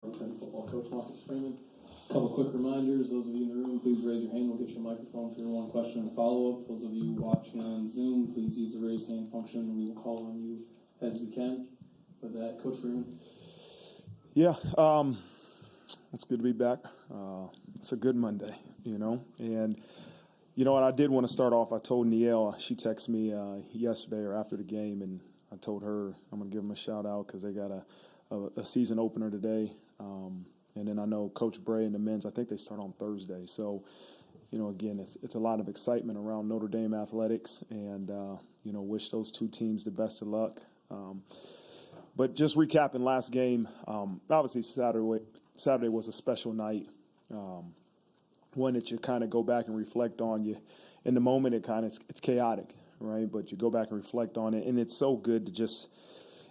Notre Dame Football coach Marcus Freeman. A couple quick reminders. Those of you in the room, please raise your hand. We'll get your microphone for your one question and follow-up. Those of you watching on Zoom, please use the raise hand function. We will call on you as we can. With that, Coach Freeman. Yeah, it's good to be back. It's a good Monday, And you know what? I did want to start off. I told Niele, she texted me yesterday or after the game, and I told her I'm going to give them a shout-out because they got a season opener today. And then I know Coach Bray and the men's, I think they start on Thursday. So, again, it's a lot of excitement around Notre Dame athletics, and, wish those two teams the best of luck. But just recapping last game, obviously Saturday was a special night, one that you kind of go back and reflect on. You in the moment, it's chaotic, right? But you go back and reflect on it, and it's so good to just,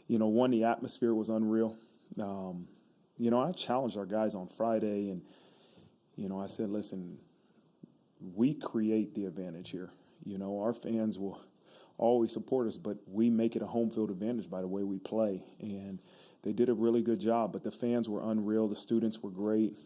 one, the atmosphere was unreal. I challenged our guys on Friday, and, I said, listen, we create the advantage here. Our fans will always support us, but we make it a home field advantage by the way we play. And they did a really good job, but the fans were unreal. The students were great.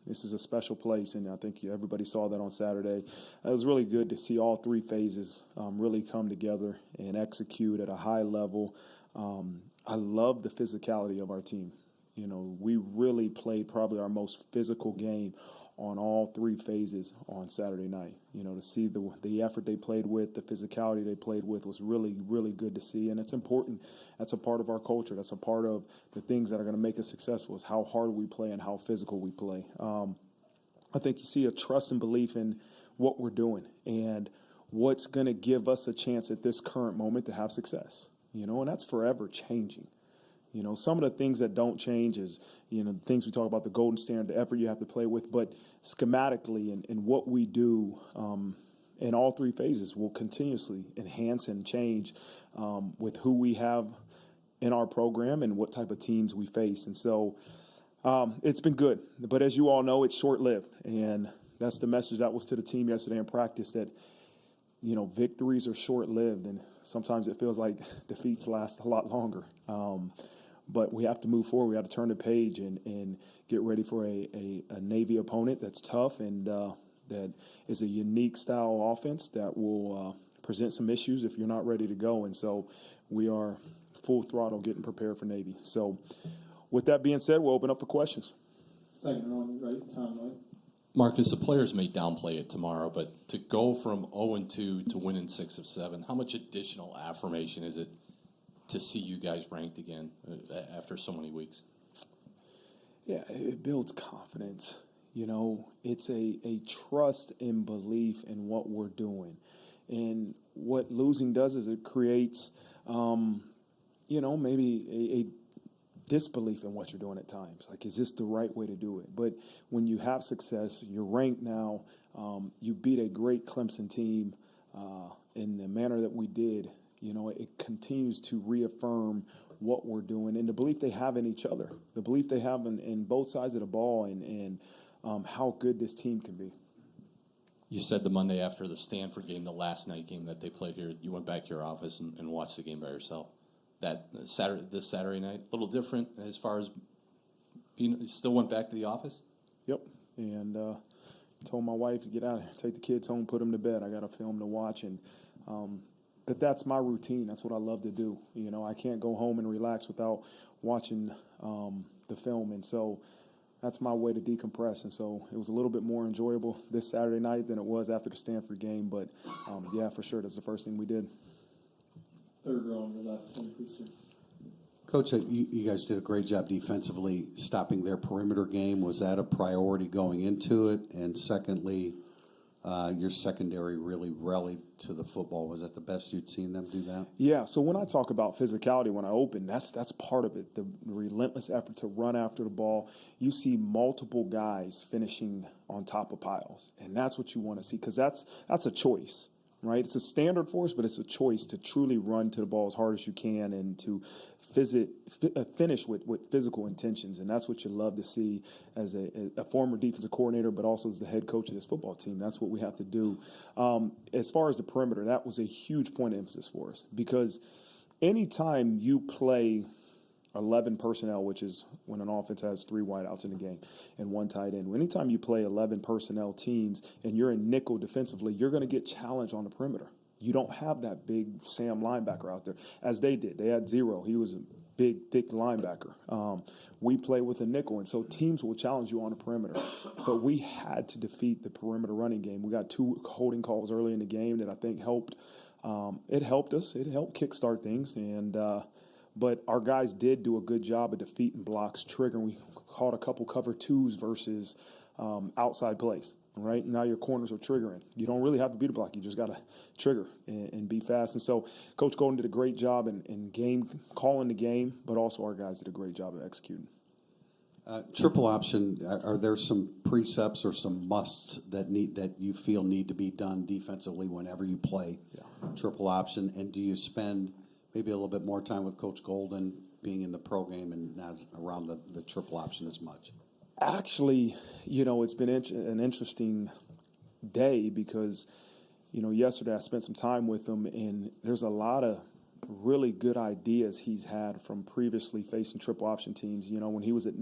This is a special place, and I think everybody saw that on Saturday. It was really good to see all three phases really come together and execute at a high level. I love the physicality of our team. We really played probably our most physical game on all three phases on Saturday night. To see the effort they played with, the physicality they played with was really, really good to see. And it's important. That's a part of our culture. That's a part of the things that are going to make us successful is how hard we play and how physical we play. I think you see a trust and belief in what we're doing and what's going to give us a chance at this current moment to have success. And that's forever changing. Some of the things that don't change is, things we talk about, the golden standard, the effort you have to play with, but schematically and what we do in all three phases will continuously enhance and change with who we have in our program and what type of teams we face. And so it's been good. But as you all know, it's short-lived. And that's the message that was to the team yesterday in practice, that victories are short-lived, and sometimes it feels like defeats last a lot longer. But we have to move forward. We have to turn the page and get ready for a Navy opponent that's tough and that is a unique style offense that will present some issues if you're not ready to go. And so we are full throttle getting prepared for Navy. So with that being said, we'll open up for questions. Second one, right, Tom, right? Marcus, the players may downplay it tomorrow, but to go from 0-2 to winning 6 of 7, how much additional affirmation is it to see you guys ranked again after so many weeks? Yeah, it builds confidence. It's a trust and belief in what we're doing. And what losing does is it creates, maybe a disbelief in what you're doing at times. Like, is this the right way to do it? But when you have success, you're ranked now, you beat a great Clemson team in the manner that we did, it continues to reaffirm what we're doing and the belief they have in each other, the belief they have in both sides of the ball and how good this team can be. You said the Monday after the Stanford game, the last night game that they played here, you went back to your office and watched the game by yourself. This Saturday night, a little different as far as you still went back to the office? Yep, and told my wife to get out of here, take the kids home, put them to bed. I got a film to watch, and but that's my routine. That's what I love to do. I can't go home and relax without watching the film, and so that's my way to decompress. And so it was a little bit more enjoyable this Saturday night than it was after the Stanford game, but yeah, for sure, that's the first thing we did. Third row on your left, please. Coach, you guys did a great job defensively stopping their perimeter game. Was that a priority going into it? And secondly, your secondary really rallied to the football. Was that the best you'd seen them do that? Yeah, so when I talk about physicality when I open, that's part of it, the relentless effort to run after the ball. You see multiple guys finishing on top of piles, and that's what you want to see because that's a choice. Right, it's a standard for us, but it's a choice to truly run to the ball as hard as you can and to finish with physical intentions, and that's what you love to see as a former defensive coordinator, but also as the head coach of this football team. That's what we have to do. As far as the perimeter, that was a huge point of emphasis for us because anytime you play 11 personnel, which is when an offense has 3 wideouts in the game and 1 tight end. Anytime you play 11 personnel teams and you're in nickel defensively, you're going to get challenged on the perimeter. You don't have that big Sam linebacker out there, as they did. They had 0. He was a big, thick linebacker. We play with a nickel, and so teams will challenge you on the perimeter. But we had to defeat the perimeter running game. We got 2 holding calls early in the game that I think helped. It helped us. It helped kickstart things, but our guys did do a good job of defeating blocks, triggering. We caught a couple cover 2s versus outside plays. Right now, your corners are triggering. You don't really have to beat a block. You just got to trigger and be fast. And so, Coach Golden did a great job in game calling the game, but also our guys did a great job of executing. Triple option. Are there some precepts or some musts that you feel need to be done defensively whenever you play triple option? And do you spend maybe a little bit more time with Coach Golden being in the pro game and not around the triple option as much? Actually, it's been an interesting day because, yesterday I spent some time with him, and there's a lot of really good ideas he's had from previously facing triple option teams. When he was at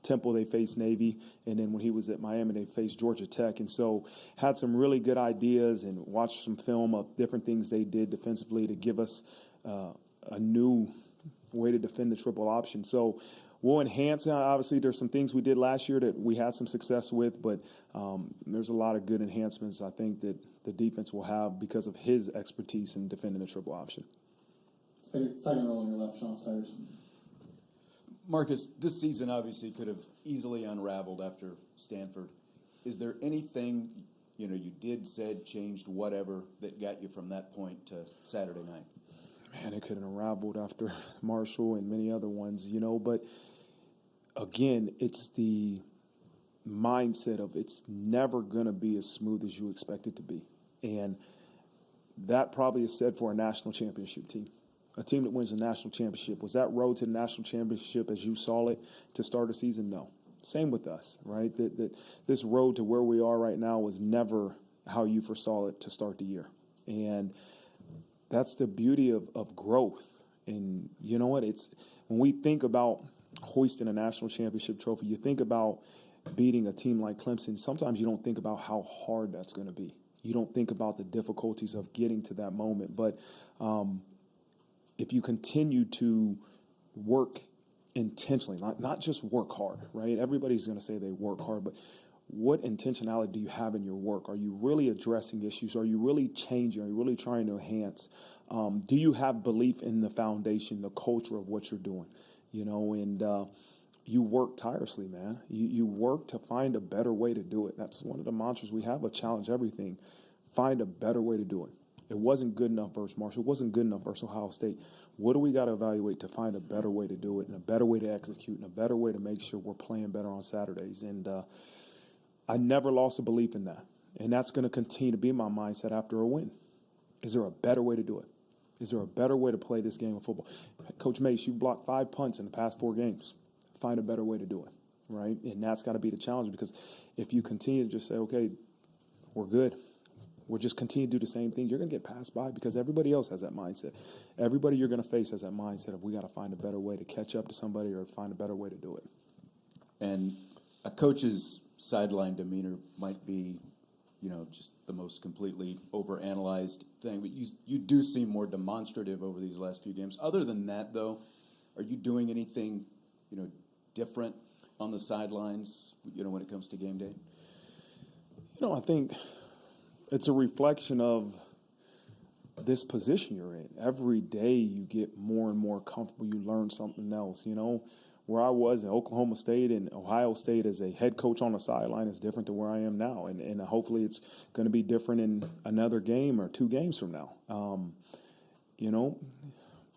Temple, they faced Navy, and then when he was at Miami, they faced Georgia Tech. And so had some really good ideas and watched some film of different things they did defensively to give us a new way to defend the triple option. So we'll enhance. Obviously, there's some things we did last year that we had some success with, but there's a lot of good enhancements I think that the defense will have because of his expertise in defending the triple option. Second row on your left, Sean Stires. Marcus, this season obviously could have easily unraveled after Stanford. Is there anything you did, said, changed, whatever, that got you from that point to Saturday night? Man, it could have unraveled after Marshall and many other ones, but again, it's the mindset of it's never going to be as smooth as you expect it to be. And that probably is said for a national championship team, a team that wins a national championship. Was that road to the national championship as you saw it to start the season? No. Same with us, right? That this road to where we are right now was never how you foresaw it to start the year. And that's the beauty of growth. And you know what? It's when we think about hoisting a national championship trophy, you think about beating a team like Clemson. Sometimes you don't think about how hard that's going to be. You don't think about the difficulties of getting to that moment. But if you continue to work intentionally, not just work hard, right? Everybody's going to say they work hard, but what intentionality do you have in your work? Are you really addressing issues? Are you really changing? Are you really trying to enhance? Do you have belief in the foundation, the culture of what you're doing? And you work tirelessly, man. You work to find a better way to do it. That's one of the mantras we have, a challenge everything. Find a better way to do it. It wasn't good enough versus Marshall. It wasn't good enough versus Ohio State. What do we got to evaluate to find a better way to do it and a better way to execute and a better way to make sure we're playing better on Saturdays? And I never lost a belief in that. And that's going to continue to be my mindset after a win. Is there a better way to do it? Is there a better way to play this game of football? Coach Mace, you blocked 5 punts in the past 4 games. Find a better way to do it, right? And that's got to be the challenge because if you continue to just say, okay, we're good, we'll just continue to do the same thing, you're going to get passed by because everybody else has that mindset. Everybody you're going to face has that mindset of we got to find a better way to catch up to somebody or find a better way to do it. And a coach's sideline demeanor might be, just the most completely overanalyzed thing. But you do seem more demonstrative over these last few games. Other than that, though, are you doing anything, different on the sidelines, when it comes to game day? I think it's a reflection of this position you're in. Every day you get more and more comfortable. You learn something else, Where I was in Oklahoma State and Ohio State as a head coach on the sideline is different to where I am now. And hopefully it's going to be different in another game or 2 games from now.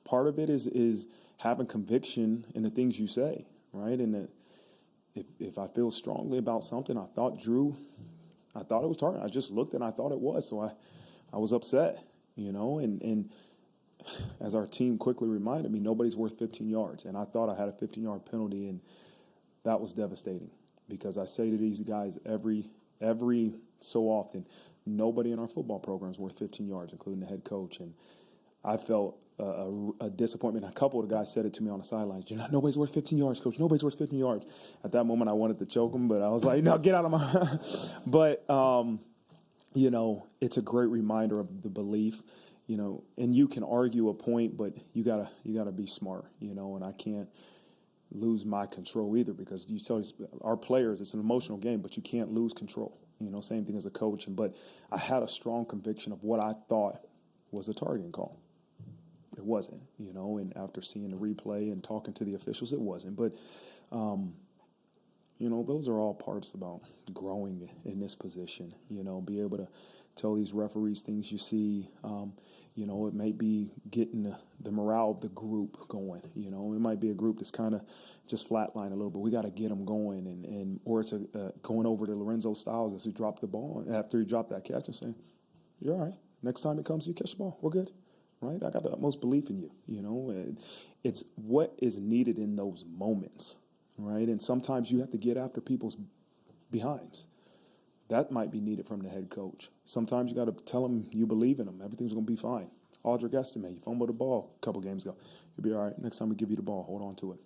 Part of it is having conviction in the things you say, right? And if I feel strongly about something, I thought it was targeted. I just looked and I thought it was. So I was upset, and as our team quickly reminded me, nobody's worth 15 yards. And I thought I had a 15-yard penalty, and that was devastating because I say to these guys every so often, nobody in our football program is worth 15 yards, including the head coach. And I felt a disappointment. A couple of the guys said it to me on the sidelines. Nobody's worth 15 yards, coach. Nobody's worth 15 yards. At that moment, I wanted to choke him, but I was like, no, get out of my. But it's a great reminder of the belief. And you can argue a point, but you gotta be smart. And I can't lose my control either, because you tell our players it's an emotional game, but you can't lose control. Same thing as a coach. But I had a strong conviction of what I thought was a targeting call. It wasn't, and after seeing the replay and talking to the officials, it wasn't. But, those are all parts about growing in this position, be able to tell these referees things you see. It may be getting the morale of the group going, it might be a group that's kind of just flatline a little bit. We got to get them going, or it's going over to Lorenzo Styles as he dropped the ball after he dropped that catch and saying, you're all right. Next time it comes, you catch the ball. We're good. Right? I got the utmost belief in you, and it's what is needed in those moments, right? And sometimes you have to get after people's behinds. That might be needed from the head coach. Sometimes you got to tell them you believe in them. Everything's going to be fine. Audric Estime, you fumbled the ball a couple games ago. You'll be all right. Next time we give you the ball, hold on to it.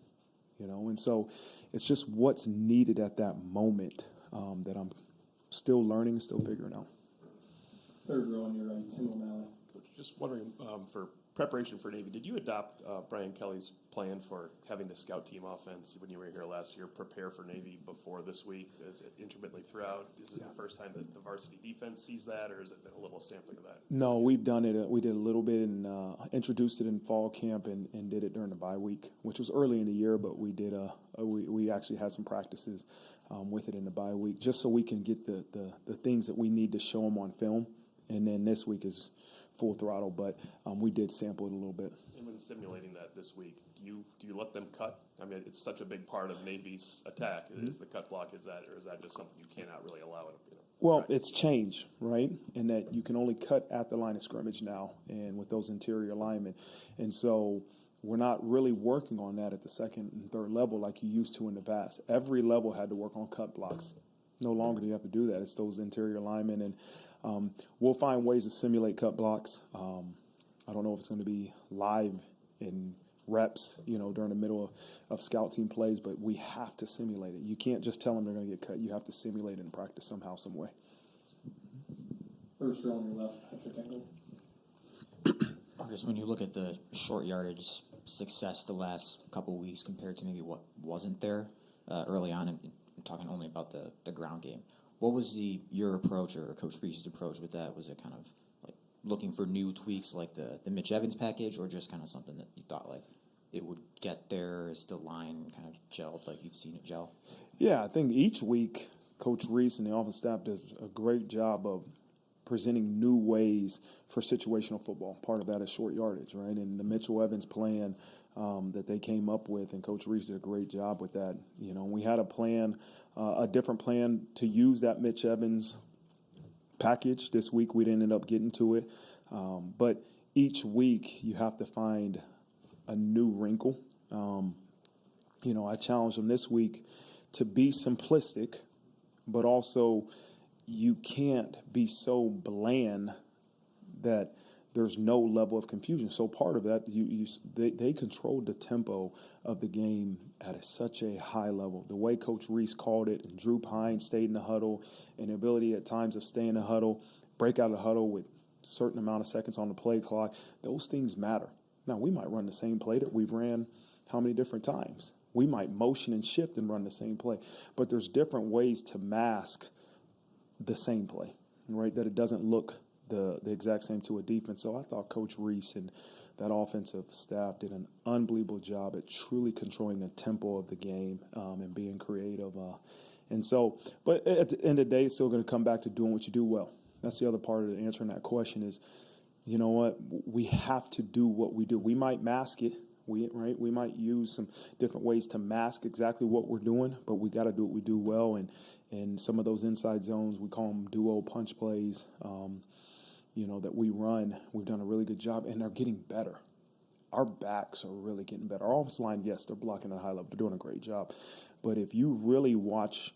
And so it's just what's needed at that moment that I'm still learning, still figuring out. Third row on your right, Tim O'Malley. Just wondering, for preparation for Navy, did you adopt Brian Kelly's plan for having the scout team offense when you were here last year prepare for Navy before this week? Is it intermittently throughout? Is this the first time that the varsity defense sees that, or has it been a little sampling of that? No, we've done it. We did a little bit and introduced it in fall camp and did it during the bye week, which was early in the year, but we did. We actually had some practices with it in the bye week, just so we can get the things that we need to show them on film. And then this week is full throttle, but we did sample it a little bit. And when simulating that this week, do you let them cut? I mean, it's such a big part of Navy's attack. Is the cut block? Or is that just something you cannot really allow it? Well, it's changed, right? In that you can only cut at the line of scrimmage now, and with those interior linemen, and so we're not really working on that at the second and third level like you used to in the past. Every level had to work on cut blocks. No longer do you have to do that. It's those interior linemen, and we'll find ways to simulate cut blocks. I don't know if it's going to be live in reps, during the middle of scout team plays, but we have to simulate it. You can't just tell them they're going to get cut. You have to simulate it in practice somehow, some way. First row on your left, Patrick Engel. Marcus, when you look at the short yardage success the last couple of weeks compared to maybe what wasn't there early on, and I'm talking only about the ground game, what was your approach or Coach Reese's approach with that? Was it kind of like looking for new tweaks like the Mitch Evans package, or just kind of something that you thought like it would get there as the line kind of gelled like you've seen it gel? Yeah, I think each week Coach Reese and the office staff does a great job of presenting new ways for situational football. Part of that is short yardage, right? And the Mitchell Evans plan that they came up with, and Coach Reese did a great job with that. We had a plan, a different plan to use that Mitch Evans package. This week we didn't end up getting to it. But each week you have to find a new wrinkle. I challenged them this week to be simplistic, but also you can't be so bland that there's no level of confusion. So part of that, they controlled the tempo of the game at such a high level. The way Coach Reese called it, and Drew Pine stayed in the huddle, and the ability at times of stay in the huddle, break out of the huddle with a certain amount of seconds on the play clock, those things matter. Now, we might run the same play that we've ran how many different times? We might motion and shift and run the same play. But there's different ways to mask the same play, right, that it doesn't look the exact same to a defense. So I thought Coach Reese and that offensive staff did an unbelievable job at truly controlling the tempo of the game and being creative. But at the end of the day, it's still going to come back to doing what you do well. That's the other part of answering that question is, you know what, we have to do what we do. We might mask it, we might use some different ways to mask exactly what we're doing, but we got to do what we do well. And some of those inside zones, we call them duo punch plays, that we run. We've done a really good job, and they're getting better. Our backs are really getting better. Our offensive line, yes, they're blocking at a high level. They're doing a great job. But if you really watch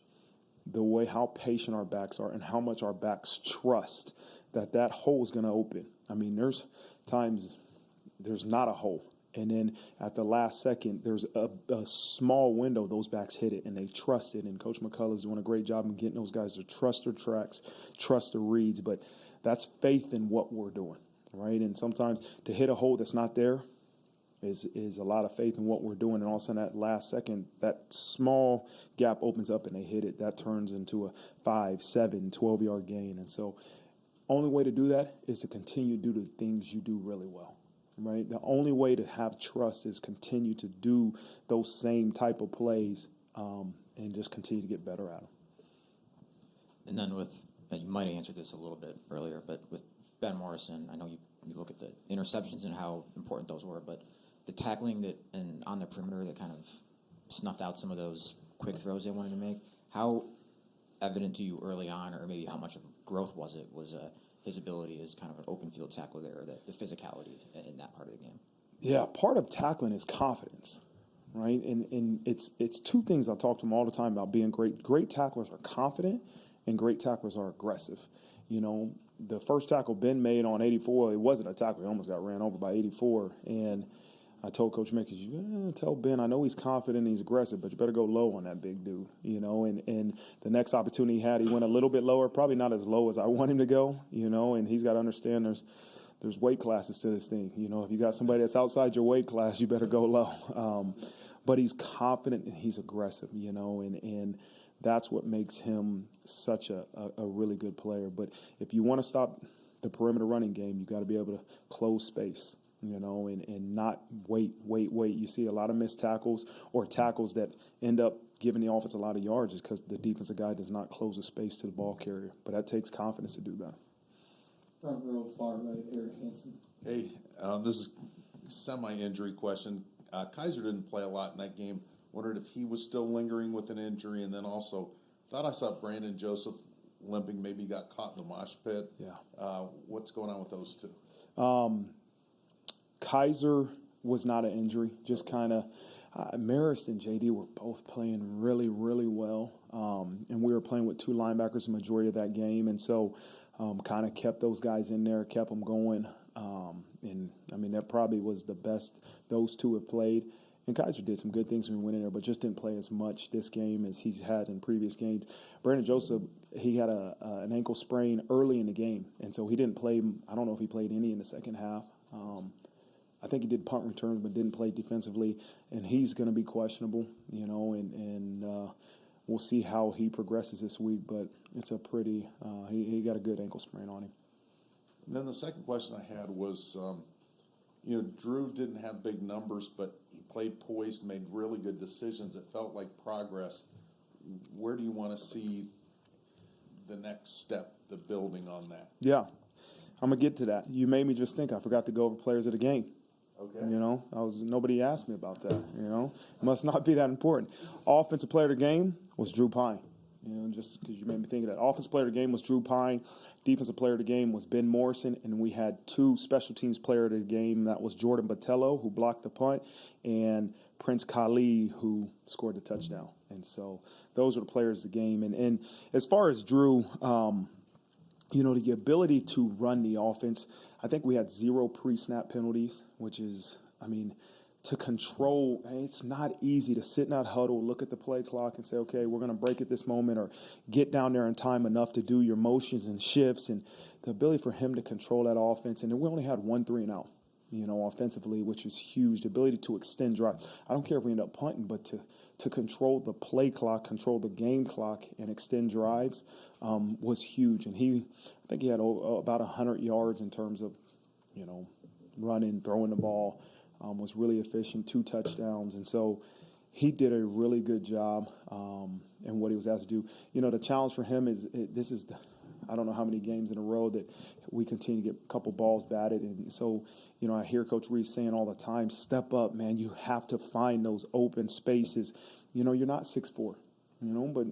the way how patient our backs are and how much our backs trust that hole is going to open. I mean, there's times there's not a hole. And then at the last second, there's a small window. Those backs hit it, and they trust it. And Coach McCullough's doing a great job in getting those guys to trust their tracks, trust their reads. But that's faith in what we're doing, right? And sometimes to hit a hole that's not there is a lot of faith in what we're doing. And all of a sudden, that last second, that small gap opens up, and they hit it. That turns into a 5, 7, 12-yard gain. And so only way to do that is to continue to do the things you do really well. Right. The only way to have trust is continue to do those same type of plays and just continue to get better at them. And then you might have answered this a little bit earlier, but with Ben Morrison, I know you look at the interceptions and how important those were, but the tackling and on the perimeter that kind of snuffed out some of those quick throws they wanted to make. How evident to you early on, or maybe how much of growth was his ability as kind of an open field tackler there, the physicality in that part of the game? Yeah, part of tackling is confidence, right? And it's two things I talk to him all the time about being great. Great tacklers are confident, and great tacklers are aggressive. You know, the first tackle Ben made on 84, it wasn't a tackle. He almost got ran over by 84. And I told Coach Mickey, tell Ben, I know he's confident and he's aggressive, but you better go low on that big dude, you know. And the next opportunity he had, he went a little bit lower, probably not as low as I want him to go, you know, and he's got to understand there's weight classes to this thing. You know, if you got somebody that's outside your weight class, you better go low. But he's confident and he's aggressive, you know, and that's what makes him such a really good player. But if you want to stop the perimeter running game, you got to be able to close space. You know, and not wait. You see a lot of missed tackles or tackles that end up giving the offense a lot of yards just because the defensive guy does not close the space to the ball carrier. But that takes confidence to do that. Front row, far right, Eric Hansen. Hey, this is a semi-injury question. Kaiser didn't play a lot in that game. Wondered if he was still lingering with an injury, and then also thought I saw Brandon Joseph limping. Maybe he got caught in the mosh pit. Yeah. What's going on with those two? Kaiser was not an injury, just kind of Marist and JD were both playing really, really well. And we were playing with two linebackers the majority of that game. And so kind of kept those guys in there, kept them going. And, I mean, that probably was the best those two have played. And Kaiser did some good things when we went in there, but just didn't play as much this game as he's had in previous games. Brandon Joseph, he had an ankle sprain early in the game, and so he didn't play. I don't know if he played any in the second half. I think he did punt returns, but didn't play defensively, and he's going to be questionable, you know, and we'll see how he progresses this week. But it's a pretty he got a good ankle sprain on him. And then the second question I had was, you know, Drew didn't have big numbers, but he played poised, made really good decisions. It felt like progress. Where do you want to see the next step, the building on that? Yeah, I'm going to get to that. You made me just think I forgot to go over players of the game. Okay. You know, nobody asked me about that, you know. It must not be that important. Offensive player of the game was Drew Pine. You know, just because you made me think of that. Offensive player of the game was Drew Pine. Defensive player of the game was Ben Morrison. And we had two special teams player of the game. That was Jordan Botello, who blocked the punt, and Prince Khali, who scored the touchdown. And so those were the players of the game. And as far as Drew, you know, the ability to run the offense, I think we had 0 pre-snap penalties, which is, I mean, to control, it's not easy to sit in that huddle, look at the play clock and say, okay, we're going to break at this moment, or get down there in time enough to do your motions and shifts, and the ability for him to control that offense. And then we only had 1 3-and-out, you know, offensively, which is huge. The ability to extend drives. I don't care if we end up punting, but to control the play clock, control the game clock, and extend drives was huge. And I think he had about 100 yards in terms of, you know, running, throwing the ball. Was really efficient, 2 touchdowns. And so he did a really good job in what he was asked to do. You know, the challenge for him is I don't know how many games in a row that we continue to get a couple balls batted. And so, you know, I hear Coach Reese saying all the time, step up, man. You have to find those open spaces. You know, you're not 6'4", you know, but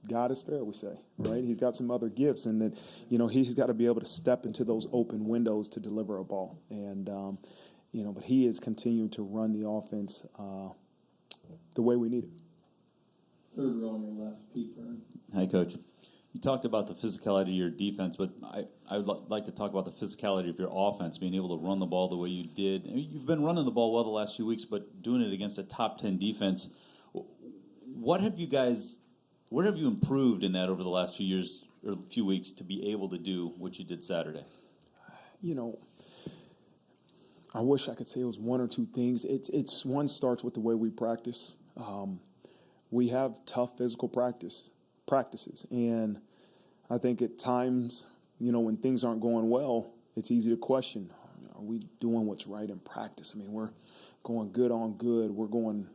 God is fair, we say, right? He's got some other gifts, and that, you know, he's got to be able to step into those open windows to deliver a ball. And, you know, but he is continuing to run the offense the way we need it. Third row on your left, Pete Byrne. Hi, Coach. You talked about the physicality of your defense, but I would like to talk about the physicality of your offense, being able to run the ball the way you did. I mean, you've been running the ball well the last few weeks, but doing it against a top 10 defense. What have you improved in that over the last few years or few weeks to be able to do what you did Saturday? You know, I wish I could say it was one or two things. It's one starts with the way we practice. We have tough physical practices, and I think at times, you know, when things aren't going well, it's easy to question: are we doing what's right in practice? I mean, we're going good on good. We're going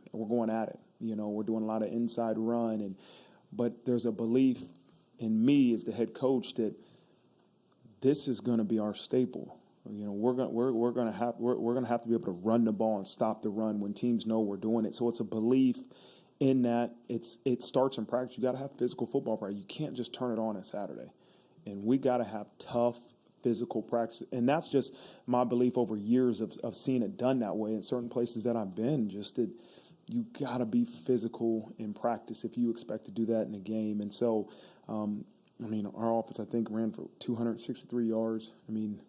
at it. You know, we're doing a lot of inside run, but there's a belief in me as the head coach that this is going to be our staple. You know, we're going to have to be able to run the ball and stop the run when teams know we're doing it. So it's a belief in that it starts in practice. You got to have physical football practice. You can't just turn it on Saturday, and we got to have tough physical practice. And that's just my belief over years of seeing it done that way in certain places that I've been. Just that you got to be physical in practice if you expect to do that in a game. And so, I mean, our offense I think ran for 263 yards. I mean,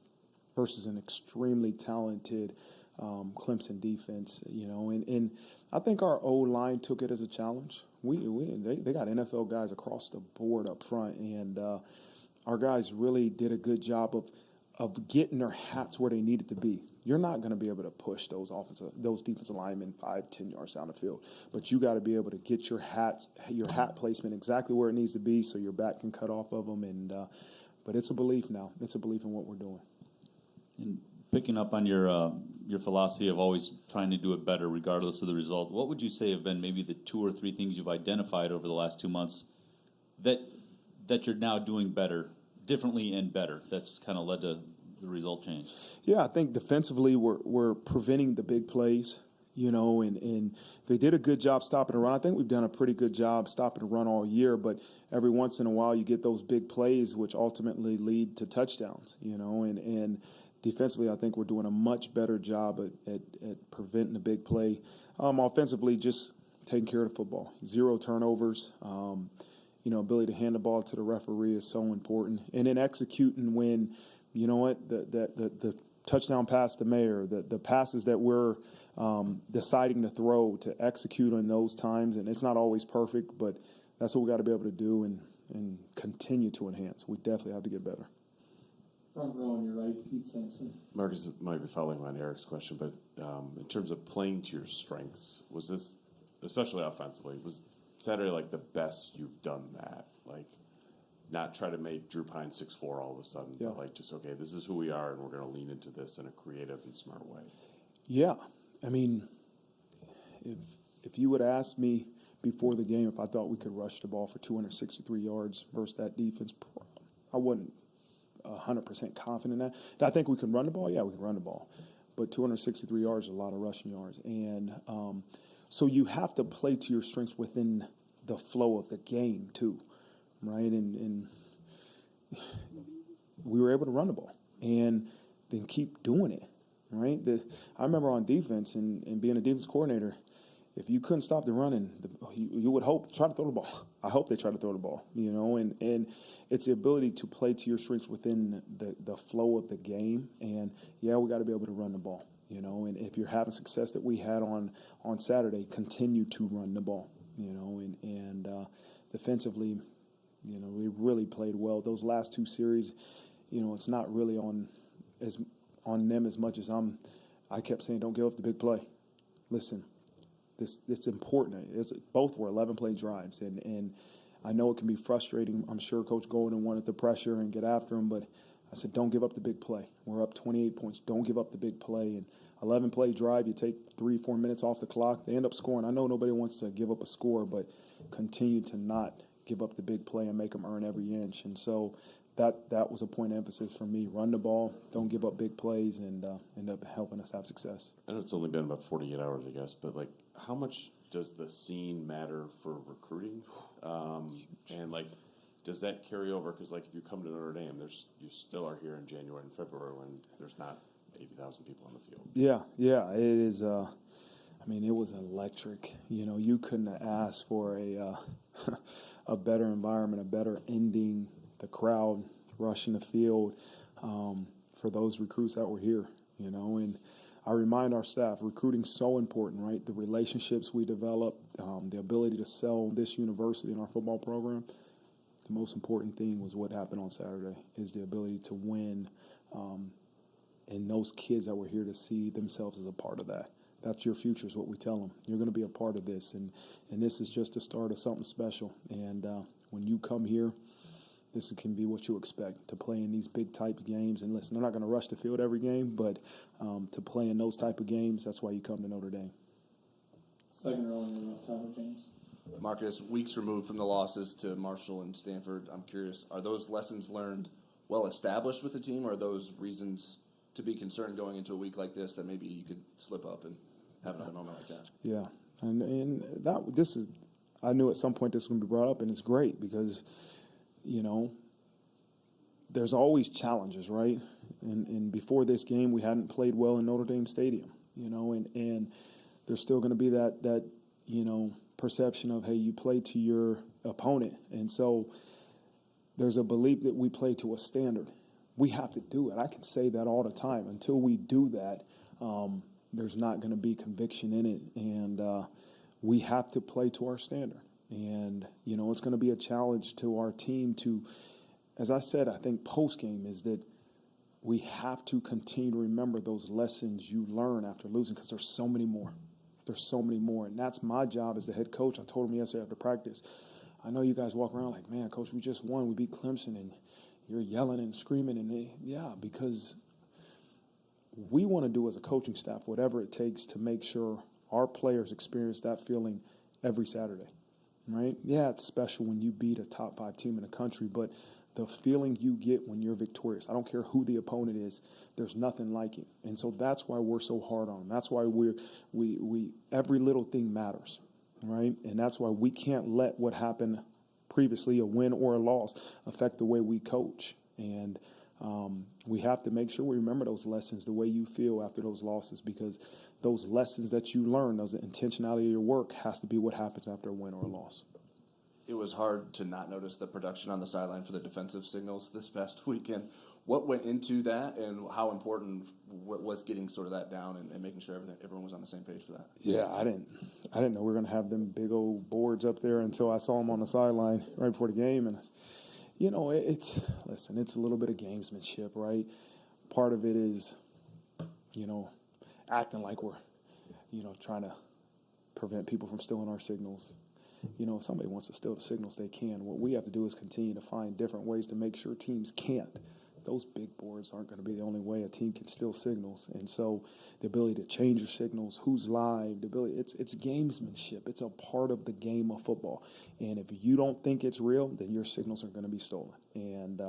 versus an extremely talented Clemson defense, you know, and I think our O-line took it as a challenge. They got NFL guys across the board up front, and our guys really did a good job of getting their hats where they needed to be. You're not going to be able to push those defensive linemen 5-10 yards down the field, but you got to be able to get your hat placement exactly where it needs to be so your back can cut off of them. And but it's a belief now. It's a belief in what we're doing. And picking up on your philosophy of always trying to do it better regardless of the result, what would you say have been maybe the 2 or 3 things you've identified over the last 2 months that you're now doing better, differently and better, that's kind of led to the result change? Yeah, I think defensively we're preventing the big plays, you know, and they did a good job stopping the run. I think we've done a pretty good job stopping the run all year, but every once in a while you get those big plays which ultimately lead to touchdowns, you know, and defensively, I think we're doing a much better job at preventing the big play. Offensively, just taking care of the football. 0 turnovers. You know, ability to hand the ball to the referee is so important. And then executing when, you know what, the touchdown pass to Mayer, the passes that we're deciding to throw, to execute on those times. And it's not always perfect, but that's what we got to be able to do and continue to enhance. We definitely have to get better. Front row on your right, Pete Sampson. Marcus might be following on Eric's question, but in terms of playing to your strengths, was this, especially offensively, was Saturday like the best you've done that? Like, not try to make Drew Pine 6'4" all of a sudden, but like just, okay, this is who we are, and we're going to lean into this in a creative and smart way. Yeah. I mean, if you would ask me before the game if I thought we could rush the ball for 263 yards versus that defense, I wouldn't 100% confident in that. Do I think we can run the ball? Yeah, we can run the ball. But 263 yards is a lot of rushing yards. And so you have to play to your strengths within the flow of the game too, right? And we were able to run the ball and then keep doing it, right? I remember on defense and being a defense coordinator, if you couldn't stop the running, you would try to throw the ball. I hope they try to throw the ball, you know, and it's the ability to play to your strengths within the flow of the game. And, yeah, we got to be able to run the ball, you know, and if you're having success that we had on Saturday, continue to run the ball, you know, and defensively, you know, we really played well. Those last 2 series, you know, it's not really on them as much as I kept saying, don't give up the big play. Listen. It's important. Both were 11-play drives, and I know it can be frustrating. I'm sure Coach Golden wanted the pressure and get after him, but I said, don't give up the big play. We're up 28 points. Don't give up the big play. And 11-play drive, you take 3-4 minutes off the clock. They end up scoring. I know nobody wants to give up a score, but continue to not give up the big play and make them earn every inch. And so that was a point of emphasis for me. Run the ball, don't give up big plays, and end up helping us have success. I know it's only been about 48 hours, I guess, but like, how much does the scene matter for recruiting? And like, does that carry over? Because like, if you come to Notre Dame, you still are here in January and February when there's not 80,000 people on the field. Yeah, it is. I I mean, it was electric. You know, you couldn't have asked for a better environment, a better ending. The crowd rushing the field for those recruits that were here, you know. And I remind our staff, recruiting's so important, right? The relationships we develop, the ability to sell this university in our football program. The most important thing was what happened on Saturday, is the ability to win, and those kids that were here to see themselves as a part of that. That's your future, is what we tell them. You're going to be a part of this, and this is just the start of something special. And when you come here, this can be what you expect, to play in these big type games. And listen, they're not going to rush the field every game, but to play in those type of games, that's why you come to Notre Dame. Second row on your left, Tyler James. Marcus, weeks removed from the losses to Marshall and Stanford, I'm curious, are those lessons learned well established with the team, or are those reasons to be concerned going into a week like this that maybe you could slip up and have another moment like that? Yeah, and this is, I knew at some point this was going to be brought up, and it's great because, you know, there's always challenges, right? And before this game, we hadn't played well in Notre Dame Stadium, you know, and there's still going to be that you know, perception of, hey, you play to your opponent. And so there's a belief that we play to a standard. We have to do it. I can say that all the time. Until we do that, there's not going to be conviction in it. And we have to play to our standard. And, you know, it's going to be a challenge to our team to, as I said, I think post-game is that we have to continue to remember those lessons you learn after losing, because there's so many more. There's so many more. And that's my job as the head coach. I told him yesterday after practice, I know you guys walk around like, man, Coach, we just won. We beat Clemson, and you're yelling and screaming. And yeah, because we want to do as a coaching staff whatever it takes to make sure our players experience that feeling every Saturday, right? Yeah, it's special when you beat a top 5 team in the country, but the feeling you get when you're victorious, I don't care who the opponent is, there's nothing like it. And so that's why we're so hard on them. That's why we every little thing matters, right? And that's why we can't let what happened previously, a win or a loss, affect the way we coach. And we have to make sure we remember those lessons, the way you feel after those losses, because those lessons that you learn, those intentionality of your work, has to be what happens after a win or a loss. It was hard to not notice the production on the sideline for the defensive signals this past weekend. What went into that, and how important was getting sort of that down and making sure everyone was on the same page for that? Yeah, I didn't know we were going to have them big old boards up there until I saw them on the sideline right before the game. And, you know, it's a little bit of gamesmanship, right? Part of it is, you know, acting like we're, you know, trying to prevent people from stealing our signals. You know, if somebody wants to steal the signals, they can. What we have to do is continue to find different ways to make sure teams can't. Those big boards aren't going to be the only way a team can steal signals. And so the ability to change your signals, who's live, the ability, it's gamesmanship. It's a part of the game of football. And if you don't think it's real, then your signals are going to be stolen. And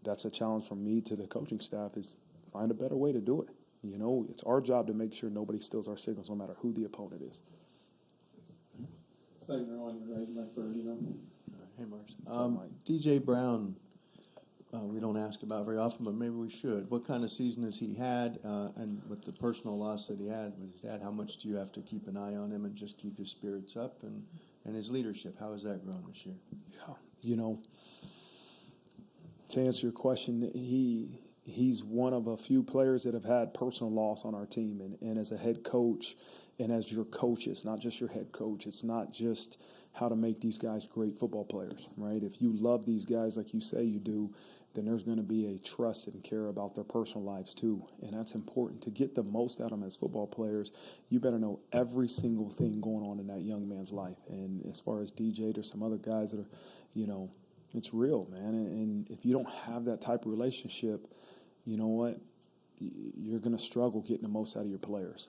that's a challenge from me to the coaching staff, is find a better way to do it. You know, it's our job to make sure nobody steals our signals, no matter who the opponent is. Second row on your right, Mike Bernardino. Hey, Mars. DJ Brown, we don't ask about very often, but maybe we should. What kind of season has he had? And with the personal loss that he had with his dad, how much do you have to keep an eye on him and just keep his spirits up? And his leadership, how has that grown this year? Yeah, you know, to answer your question, he's one of a few players that have had personal loss on our team. And as a head coach and as your coach, it's not just your head coach. It's not just how to make these guys great football players, right? If you love these guys like you say you do, then there's going to be a trust and care about their personal lives too. And that's important. To get the most out of them as football players, you better know every single thing going on in that young man's life. And as far as DJ, there's some other guys that are, you know, it's real, man. And if you don't have that type of relationship, you know what? You're going to struggle getting the most out of your players.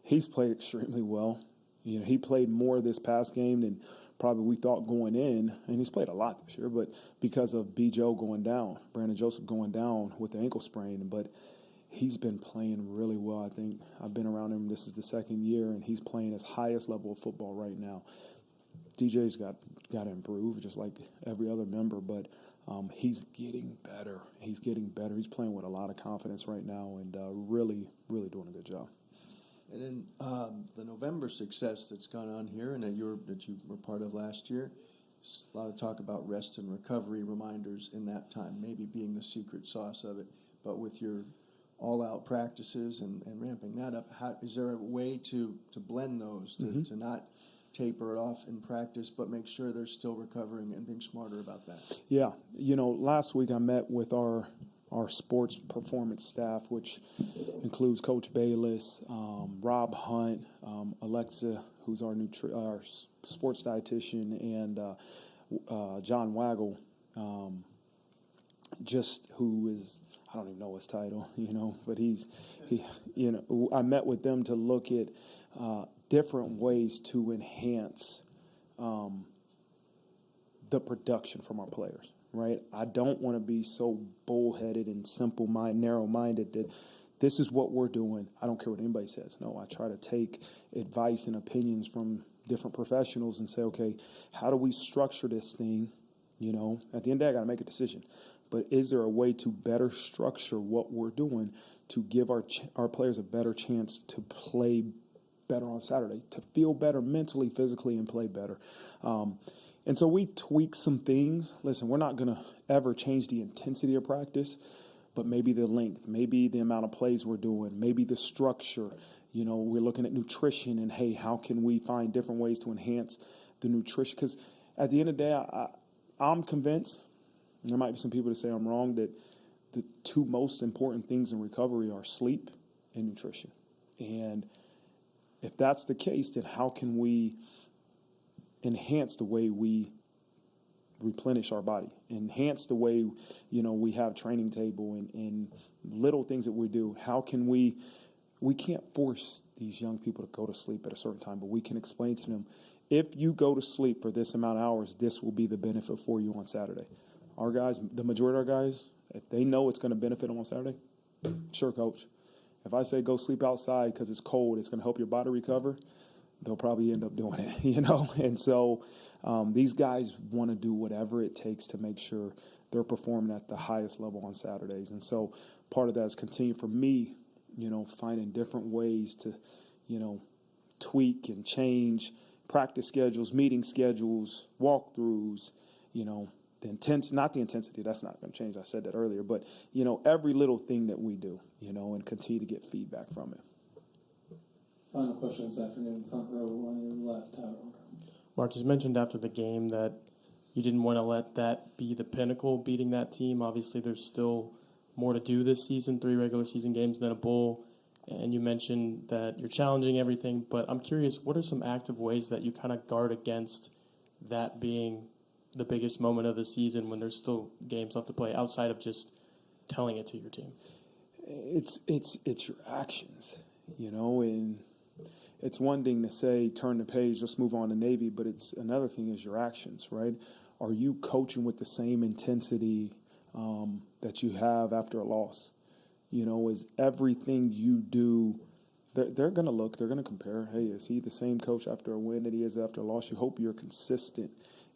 He's played extremely well. You know, he played more this past game than probably we thought going in, and he's played a lot this year, but because of B-Joe going down, Brandon Joseph going down with the ankle sprain, but he's been playing really well. I think I've been around him. This is the second year, and he's playing his highest level of football right now. DJ's got to improve, just like every other member, but he's getting better. He's getting better. He's playing with a lot of confidence right now, and really, really doing a good job. And then the November success that's gone on here and that you were part of last year, a lot of talk about rest and recovery reminders in that time, maybe being the secret sauce of it. But with your all-out practices and ramping that up, is there a way to blend those, to not taper it off in practice, but make sure they're still recovering and being smarter about that? Yeah. Last week I met with our sports performance staff, which includes Coach Bayless, Rob Hunt, Alexa, who's our sports dietitian, and John Waggle, who is, I don't even know his title, but I met with them to look at different ways to enhance the production from our players, right? I don't want to be so bullheaded and narrow-minded that this is what we're doing. I don't care what anybody says. No, I try to take advice and opinions from different professionals and say, okay, how do we structure this thing? At the end of the day, I got to make a decision. But is there a way to better structure what we're doing to give our players a better chance to play better on Saturday, to feel better mentally, physically, and play better? And so we tweak some things. Listen, we're not going to ever change the intensity of practice, but maybe the length, maybe the amount of plays we're doing, maybe the structure. We're looking at nutrition and, hey, how can we find different ways to enhance the nutrition? Because at the end of the day, I'm convinced, and there might be some people that say I'm wrong, that the two most important things in recovery are sleep and nutrition. And if that's the case, then how can we enhance the way we replenish our body, enhance the way, we have training table and little things that we do? How can we can't force these young people to go to sleep at a certain time, but we can explain to them, if you go to sleep for this amount of hours, this will be the benefit for you on Saturday. Our guys, the majority of our guys, if they know it's going to benefit them on Saturday, sure, coach. If I say go sleep outside because it's cold, it's going to help your body recover, they'll probably end up doing it, And so these guys want to do whatever it takes to make sure they're performing at the highest level on Saturdays. And so part of that is continue for me, finding different ways to, tweak and change practice schedules, meeting schedules, walkthroughs, not the intensity, that's not going to change. I said that earlier, but, every little thing that we do, and continue to get feedback from it. Final question this afternoon, front row on your left, Tyler. Marcus mentioned after the game that you didn't want to let that be the pinnacle, beating that team. Obviously, there's still more to do this season, 3 regular season games, then a bowl. And you mentioned that you're challenging everything, but I'm curious, what are some active ways that you kind of guard against that being the biggest moment of the season when there's still games left to play outside of just telling it to your team? It's your actions, and it's one thing to say, turn the page, let's move on to Navy, but it's another thing is your actions, right? Are you coaching with the same intensity that you have after a loss? Is everything you do, they're going to look, they're going to compare, hey, is he the same coach after a win that he is after a loss? You hope you're consistent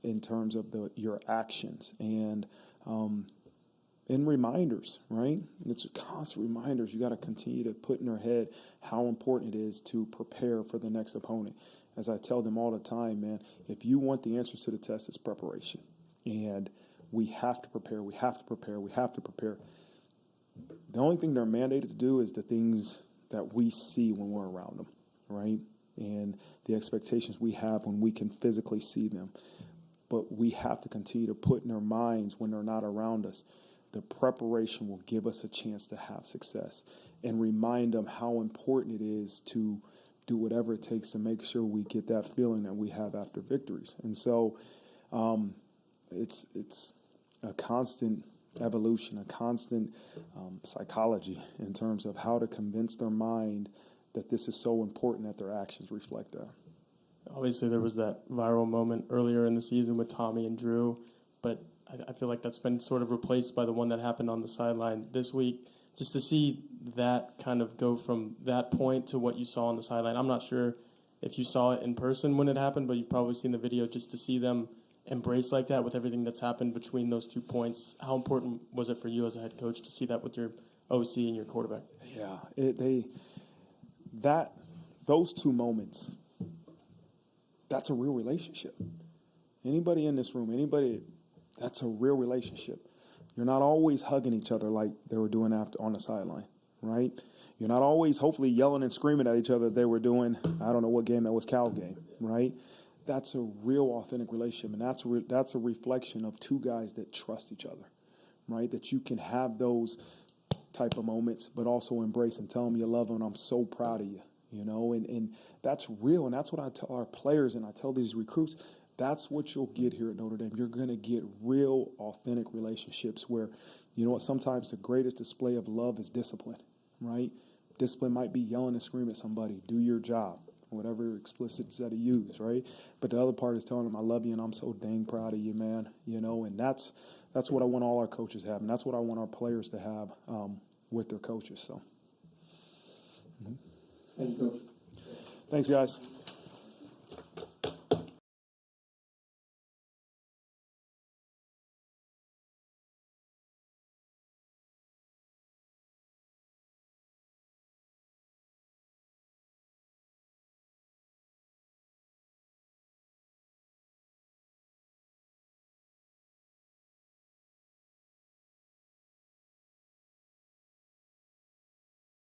in terms of your actions and reminders, right? It's constant reminders. You got to continue to put in their head how important it is to prepare for the next opponent. As I tell them all the time, man, if you want the answers to the test, it's preparation. And we have to prepare, we have to prepare, we have to prepare. The only thing they're mandated to do is the things that we see when we're around them, right? And the expectations we have when we can physically see them. But we have to continue to put in their minds when they're not around us, the preparation will give us a chance to have success and remind them how important it is to do whatever it takes to make sure we get that feeling that we have after victories. And so it's a constant evolution, a constant psychology in terms of how to convince their mind that this is so important that their actions reflect that. Obviously, there was that viral moment earlier in the season with Tommy and Drew, but I feel like that's been sort of replaced by the one that happened on the sideline this week. Just to see that kind of go from that point to what you saw on the sideline. I'm not sure if you saw it in person when it happened, but you've probably seen the video. Just to see them embrace like that with everything that's happened between those 2 points, how important was it for you as a head coach to see that with your OC and your quarterback? Yeah, those two moments, that's a real relationship. Anybody in this room, that's a real relationship. You're not always hugging each other like they were doing after on the sideline, right? You're not always, hopefully, yelling and screaming at each other they were doing, I don't know what game that was, Cal game, right? That's a real authentic relationship, and that's a reflection of two guys that trust each other, right? That you can have those type of moments, but also embrace and tell them you love them, and I'm so proud of you, and that's real, and that's what I tell our players, and I tell these recruits, that's what you'll get here at Notre Dame. You're going to get real, authentic relationships where, sometimes the greatest display of love is discipline, right? Discipline might be yelling and screaming at somebody, do your job, whatever explicit that he used, right? But the other part is telling them, I love you and I'm so dang proud of you, man, and that's what I want all our coaches to have, and that's what I want our players to have with their coaches. So, Thank you, Coach. Thanks, guys.